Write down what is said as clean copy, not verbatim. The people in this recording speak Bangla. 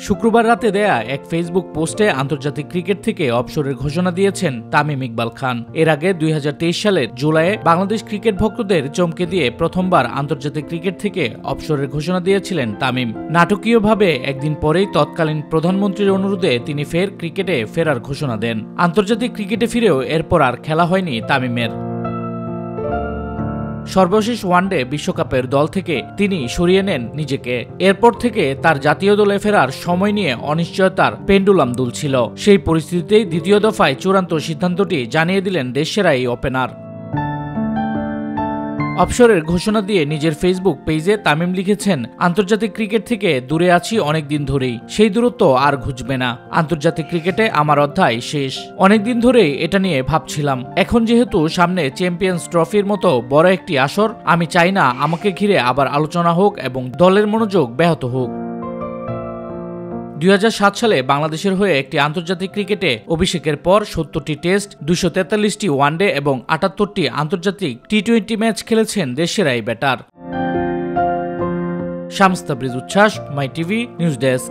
শুক্রবার রাতে দেয়া এক ফেসবুক পোস্টে আন্তর্জাতিক ক্রিকেট থেকে অবসরের ঘোষণা দিয়েছেন তামিম ইকবাল খান। এর আগে 2023 সালের জুলাইয়ে বাংলাদেশ ক্রিকেট ভক্তদের চমকে দিয়ে প্রথমবার আন্তর্জাতিক ক্রিকেট থেকে অবসরের ঘোষণা দিয়েছিলেন তামিম। নাটকীয়ভাবে একদিন পরেই তৎকালীন প্রধানমন্ত্রীর অনুরোধে তিনি ফের ক্রিকেটে ফেরার ঘোষণা দেন। আন্তর্জাতিক ক্রিকেটে ফিরেও এরপর আর খেলা হয়নি তামিমের। সর্বশেষ ওয়ানডে বিশ্বকাপের দল থেকে তিনি সরিয়ে নেন নিজেকে। এরপর থেকে তার জাতীয় দলে ফেরার সময় নিয়ে অনিশ্চয়তার পেন্ডুলাম দুলছিল। সেই পরিস্থিতিতেই দ্বিতীয় দফায় চূড়ান্ত সিদ্ধান্তটি জানিয়ে দিলেন দেশসেরা এই ওপেনার। অবসরের ঘোষণা দিয়ে নিজের ফেসবুক পেজে তামিম লিখেছেন, আন্তর্জাতিক ক্রিকেট থেকে দূরে আছি অনেকদিন ধরেই, সেই দূরত্ব আর ঘুচবে না। আন্তর্জাতিক ক্রিকেটে আমার অধ্যায় শেষ। অনেকদিন ধরেই এটা নিয়ে ভাবছিলাম। এখন যেহেতু সামনে চ্যাম্পিয়ন্স ট্রফির মতো বড় একটি আসর, আমি চাই না আমাকে ঘিরে আবার আলোচনা হোক এবং দলের মনোযোগ ব্যাহত হোক। 2007 সালে বাংলাদেশের হয়ে একটি আন্তর্জাতিক ক্রিকেটে অভিষেকের পর 70টি টেস্ট, 243টি ওয়ানডে এবং 78টি আন্তর্জাতিক টি-20 ম্যাচ খেলেছেন দেশসেরা এই ব্যাটার। শামস তাবরিজ উচ্ছ্বাস, মাই টিভি নিউজ ডেস্ক।